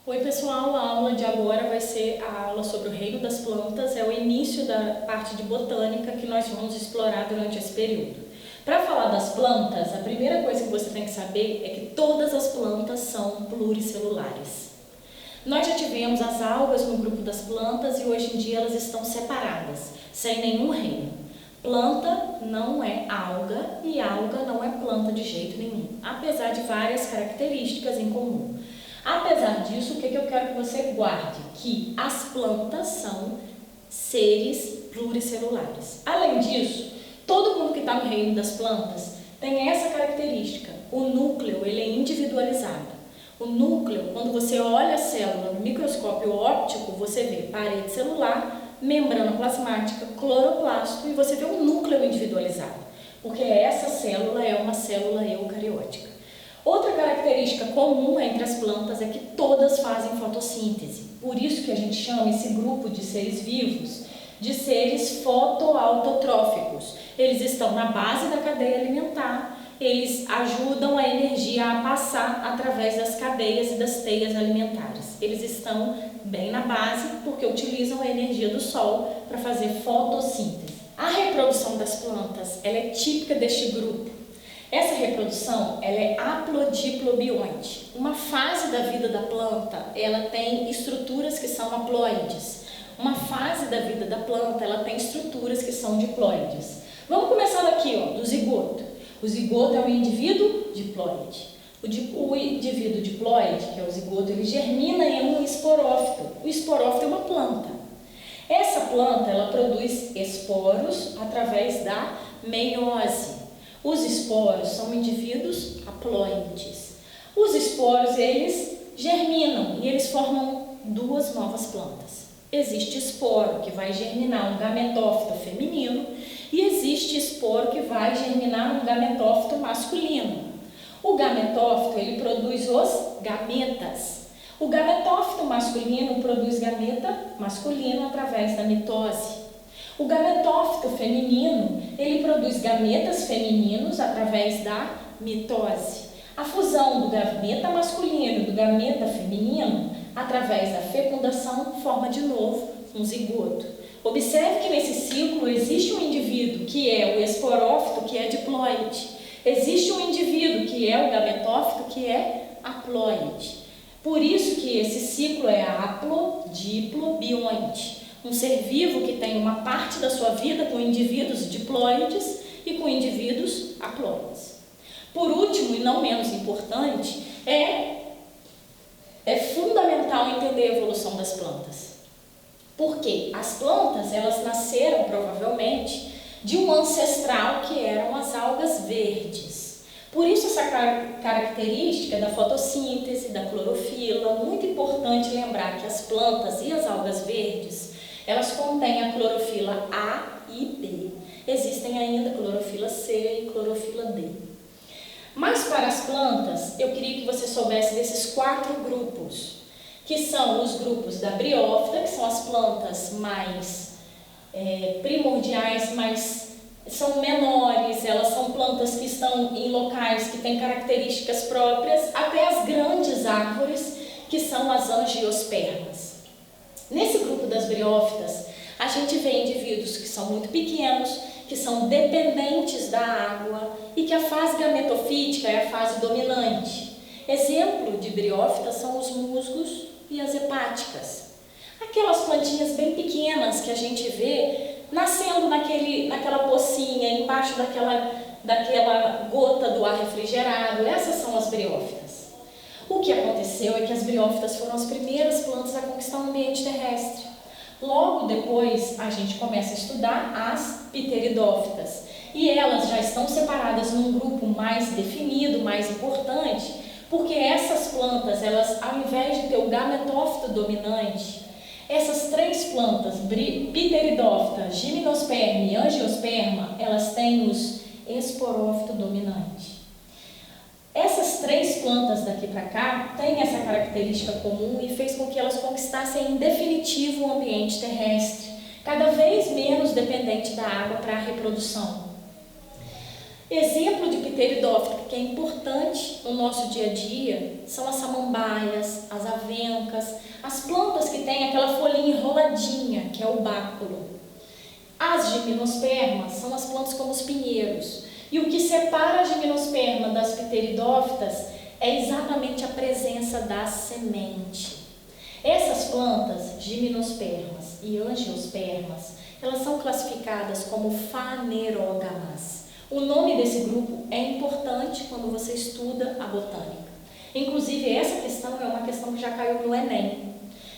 Oi pessoal, a aula de agora vai ser a aula sobre o reino das plantas, é o início da parte de botânica que nós vamos explorar durante esse período. Para falar das plantas, a primeira coisa que você tem que saber é que todas as plantas são pluricelulares. Nós já tivemos as algas no grupo das plantas e hoje em dia elas estão separadas, sem nenhum reino. Planta não é alga e alga não é planta de jeito nenhum, apesar de várias características em comum. Apesar disso, o que eu quero que você guarde? Que as plantas são seres pluricelulares. Além disso, todo mundo que está no reino das plantas tem essa característica. O núcleo ele é individualizado. O núcleo, quando você olha a célula no microscópio óptico, você vê parede celular, membrana plasmática, cloroplasto e você vê um núcleo individualizado, porque essa célula é uma célula eucariótica. Outra característica comum entre as plantas é que todas fazem fotossíntese. Por isso que a gente chama esse grupo de seres vivos de seres fotoautotróficos. Eles estão na base da cadeia alimentar, eles ajudam a energia a passar através das cadeias e das teias alimentares. Eles estão bem na base porque utilizam a energia do sol para fazer fotossíntese. A reprodução das plantas ela é típica deste grupo. Essa reprodução ela é haplodiplobionte. Uma fase da vida da planta ela tem estruturas que são haploides. Uma fase da vida da planta ela tem estruturas que são diploides. Vamos começar daqui, do zigoto. O zigoto é um indivíduo diploide. O indivíduo diploide, que é o zigoto, ele germina em um esporófito. O esporófito é uma planta. Essa planta ela produz esporos através da meiose. Os esporos são indivíduos haploides. Os esporos, eles germinam e eles formam duas novas plantas. Existe esporo que vai germinar um gametófito feminino e existe esporo que vai germinar um gametófito masculino. O gametófito, ele produz os gametas. O gametófito masculino produz gameta masculino através da mitose. O gametófito feminino, ele produz gametas femininos através da mitose. A fusão do gameta masculino e do gameta feminino, através da fecundação, forma de novo um zigoto. Observe que nesse ciclo existe um indivíduo que é o esporófito, que é diploide. Existe um indivíduo que é o gametófito, que é haploide. Por isso que esse ciclo é haplodiplobionte. Um ser vivo que tem uma parte da sua vida com indivíduos diploides e com indivíduos haploides. Por último, e não menos importante, é fundamental entender a evolução das plantas. Porque as plantas, elas nasceram provavelmente de um ancestral que eram as algas verdes. Por isso essa característica da fotossíntese, da clorofila, muito importante lembrar que as plantas e as algas verdes elas contêm a clorofila A e B. Existem ainda clorofila C e clorofila D. Mas para as plantas, eu queria que você soubesse desses 4 grupos, que são os grupos da briófita, que são as plantas mais primordiais, são menores, elas são plantas que estão em locais que têm características próprias, até as grandes árvores, que são as angiospermas. Nesse grupo das briófitas, a gente vê indivíduos que são muito pequenos, que são dependentes da água e que a fase gametofítica é a fase dominante. Exemplo de briófitas são os musgos e as hepáticas. Aquelas plantinhas bem pequenas que a gente vê nascendo naquela pocinha, embaixo daquela gota do ar refrigerado, essas são as briófitas. O que aconteceu é que as briófitas foram as primeiras plantas a conquistar o ambiente terrestre. Logo depois, a gente começa a estudar as pteridófitas. E elas já estão separadas num grupo mais definido, mais importante, porque essas plantas, elas, ao invés de ter o gametófito dominante, essas 3 plantas, pteridófita, gimnosperma e angiosperma, elas têm os esporófito dominante. Essas 3 plantas daqui para cá têm essa característica comum e fez com que elas conquistassem em definitivo o ambiente terrestre, cada vez menos dependente da água para a reprodução. Exemplo de pteridófita que é importante no nosso dia a dia são as samambaias, as avencas, as plantas que têm aquela folhinha enroladinha, que é o báculo. As gimnospermas são as plantas como os pinheiros. E o que separa a gimnosperma das pteridófitas é exatamente a presença da semente. Essas plantas, gimnospermas e angiospermas, elas são classificadas como fanerógamas. O nome desse grupo é importante quando você estuda a botânica. Inclusive, essa questão é uma questão que já caiu no Enem,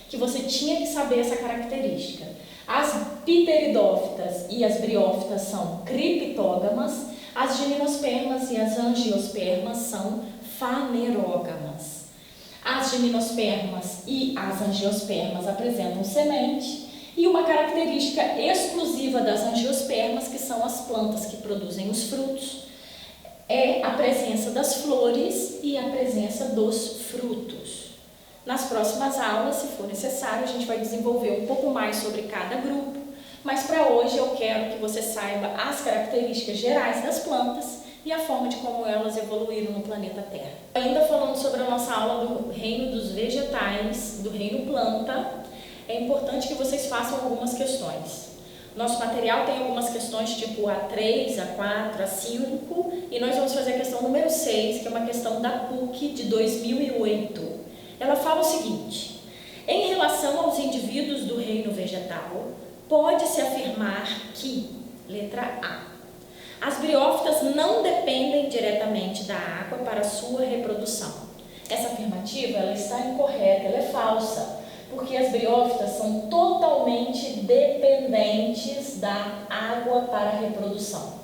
que você tinha que saber essa característica. As pteridófitas e as briófitas são criptógamas, as gimnospermas e as angiospermas são fanerógamas. As gimnospermas e as angiospermas apresentam semente e uma característica exclusiva das angiospermas, que são as plantas que produzem os frutos, é a presença das flores e a presença dos frutos. Nas próximas aulas, se for necessário, a gente vai desenvolver um pouco mais sobre cada grupo, mas para hoje eu quero que você saiba as características gerais das plantas e a forma de como elas evoluíram no planeta Terra. Ainda falando sobre a nossa aula do reino dos vegetais, do reino planta, é importante que vocês façam algumas questões. Nosso material tem algumas questões tipo A3, A4, A5 e nós vamos fazer a questão número 6, que é uma questão da PUC de 2008. Ela fala o seguinte: em relação aos indivíduos do reino vegetal, pode-se afirmar que, letra A, as briófitas não dependem diretamente da água para sua reprodução. Essa afirmativa ela está incorreta, ela é falsa, porque as briófitas são totalmente dependentes da água para a reprodução.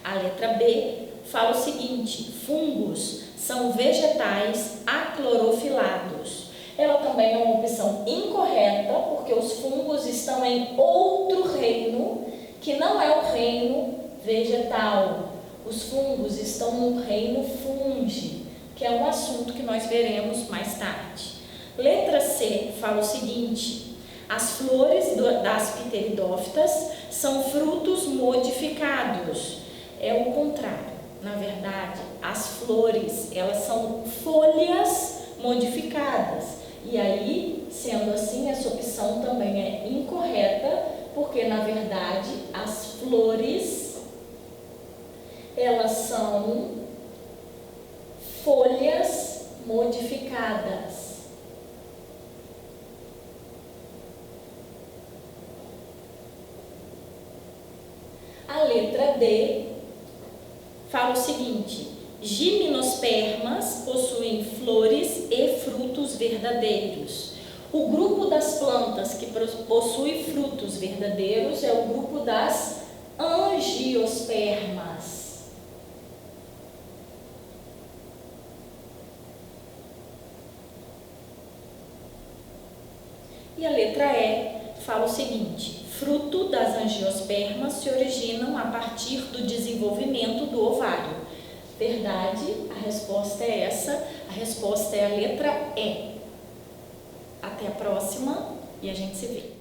A letra B fala o seguinte: fungos são vegetais aclorofilados. Ela também é uma opção incorreta, porque os fungos estão em outro reino, que não é o reino vegetal. Os fungos estão no reino fungi, que é um assunto que nós veremos mais tarde. Letra C fala o seguinte: as flores das pteridófitas são frutos modificados. É o contrário. Na verdade, as flores, elas são folhas modificadas. E aí, sendo assim, essa opção também é incorreta, porque na verdade as flores, elas são folhas modificadas. A letra D fala o seguinte: gimnospermas possuem flores e frutos verdadeiros. O grupo das plantas que possui frutos verdadeiros é o grupo das angiospermas. E a letra E fala o seguinte: fruto das angiospermas se originam a partir do desenvolvimento do ovário. Verdade, a resposta é essa, a resposta é a letra E. Até a próxima e a gente se vê.